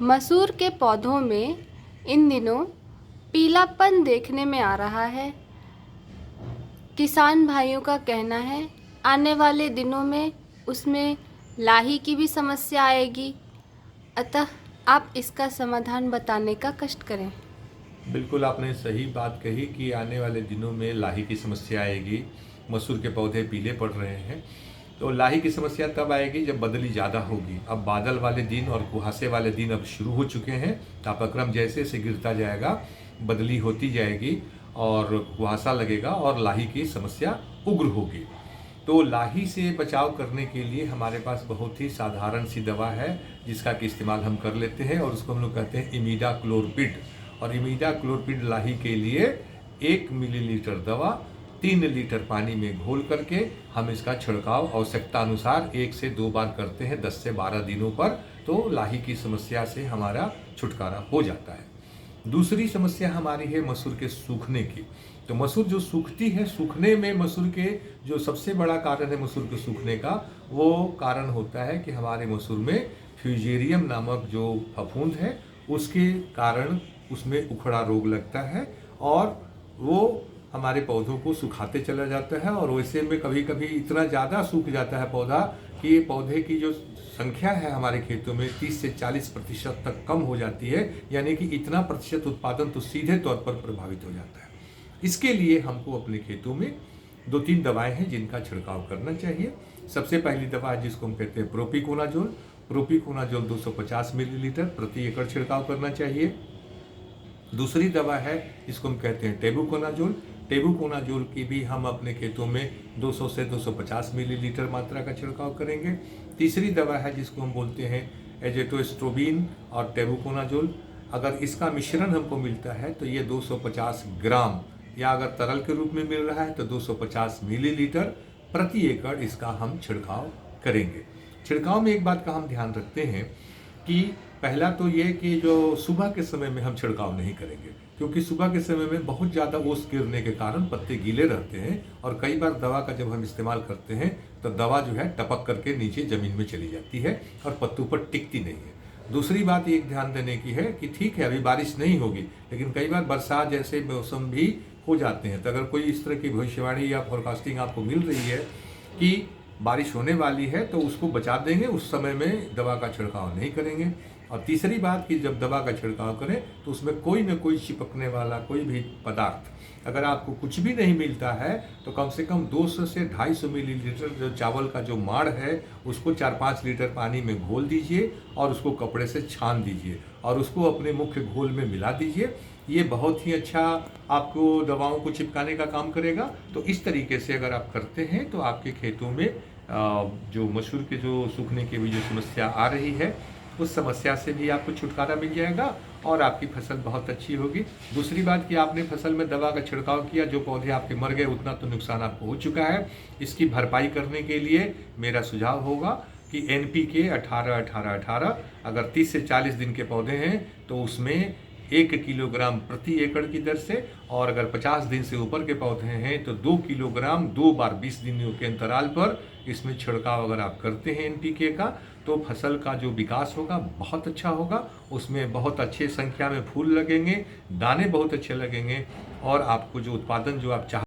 मसूर के पौधों में इन दिनों पीलापन देखने में आ रहा है। किसान भाइयों का कहना है आने वाले दिनों में उसमें लाही की भी समस्या आएगी, अतः आप इसका समाधान बताने का कष्ट करें। बिल्कुल आपने सही बात कही कि आने वाले दिनों में लाही की समस्या आएगी। मसूर के पौधे पीले पड़ रहे हैं, तो लाही की समस्या तब आएगी जब बदली ज़्यादा होगी। अब बादल वाले दिन और कुहासे वाले दिन अब शुरू हो चुके हैं। तापक्रम जैसे से गिरता जाएगा, बदली होती जाएगी और कुहासा लगेगा और लाही की समस्या उग्र होगी। तो लाही से बचाव करने के लिए हमारे पास बहुत ही साधारण सी दवा है जिसका कि इस्तेमाल हम कर लेते हैं और उसको हम लोग कहते हैं इमिडाक्लोरपिड। और इमिडाक्लोरपिड लाही के लिए 1 मिलीलीटर दवा 3 लीटर पानी में घोल करके हम इसका छिड़काव आवश्यकता अनुसार 1 से 2 बार करते हैं 10 से 12 दिनों पर, तो लाही की समस्या से हमारा छुटकारा हो जाता है। दूसरी समस्या हमारी है मसूर के सूखने की। तो मसूर जो सूखती है, सूखने में मसूर के जो सबसे बड़ा कारण है मसूर के सूखने का, वो कारण होता है कि हमारे मसूर में फ्यूजेरियम नामक जो फफूंद है उसके कारण उसमें उखड़ा रोग लगता है और वो हमारे पौधों को सुखाते चला जाता है। और वैसे में कभी कभी इतना ज़्यादा सूख जाता है पौधा कि ये पौधे की जो संख्या है हमारे खेतों में 30 से 40% तक कम हो जाती है, यानी कि इतना प्रतिशत उत्पादन तो सीधे तौर पर प्रभावित हो जाता है। इसके लिए हमको अपने खेतों में 2-3 दवाएं हैं जिनका छिड़काव करना चाहिए। सबसे पहली दवा है जिसको हम कहते हैं प्रोपिकोनाजोल। प्रोपिकोनाजोल 250 मिलीलीटर प्रति एकड़ छिड़काव करना चाहिए। दूसरी दवा है इसको हम कहते हैं टेबुकोनाजोल। टेबुकोनाजोल की भी हम अपने खेतों में 200 से 250 मिलीलीटर मात्रा का छिड़काव करेंगे। तीसरी दवा है जिसको हम बोलते हैं एजेटोस्ट्रोबिन और टेबुकोनाजोल। अगर इसका मिश्रण हमको मिलता है तो ये 250 ग्राम, या अगर तरल के रूप में मिल रहा है तो 250 मिलीलीटर प्रति एकड़ इसका हम छिड़काव करेंगे। छिड़काव में एक बात का हम ध्यान रखते हैं कि पहला तो ये कि जो सुबह के समय में हम छिड़काव नहीं करेंगे, क्योंकि सुबह के समय में बहुत ज़्यादा ओस गिरने के कारण पत्ते गीले रहते हैं और कई बार दवा का जब हम इस्तेमाल करते हैं तो दवा जो है टपक करके नीचे ज़मीन में चली जाती है और पत्तों पर टिकती नहीं है। दूसरी बात ये ध्यान देने की है कि ठीक है अभी बारिश नहीं होगी, लेकिन कई बार बरसात जैसे मौसम भी हो जाते हैं। तो अगर कोई इस तरह की भविष्यवाणी या फोरकास्टिंग आपको मिल रही है कि बारिश होने वाली है तो उसको बचा देंगे, उस समय में दवा का छिड़काव नहीं करेंगे। और तीसरी बात कि जब दवा का छिड़काव करें तो उसमें कोई न कोई चिपकने वाला कोई भी पदार्थ, अगर आपको कुछ भी नहीं मिलता है तो कम से कम 200 से 250 मिलीलीटर जो चावल का जो माड़ है उसको 4-5 लीटर पानी में घोल दीजिए और उसको कपड़े से छान दीजिए और उसको अपने मुख्य घोल में मिला दीजिए। ये बहुत ही अच्छा आपको दवाओं को चिपकाने का काम करेगा। तो इस तरीके से अगर आप करते हैं तो आपके खेतों में जो मसूर के जो सूखने की भी जो समस्या आ रही है उस समस्या से भी आपको छुटकारा मिल जाएगा और आपकी फसल बहुत अच्छी होगी। दूसरी बात कि आपने फसल में दवा का छिड़काव किया, जो पौधे आपके मर गए उतना तो नुकसान आपको हो चुका है। इसकी भरपाई करने के लिए मेरा सुझाव होगा कि NPK 18-18-18 अगर 30 से 40 दिन के पौधे हैं तो उसमें 1 किलोग्राम प्रति एकड़ की दर से, और अगर 50 दिन से ऊपर के पौधे हैं तो 2 किलोग्राम 2 बार 20 दिनों के अंतराल पर इसमें छिड़काव अगर आप करते हैं NPK का, तो फसल का जो विकास होगा बहुत अच्छा होगा। उसमें बहुत अच्छे संख्या में फूल लगेंगे, दाने बहुत अच्छे लगेंगे और आपको जो उत्पादन जो आप चाहते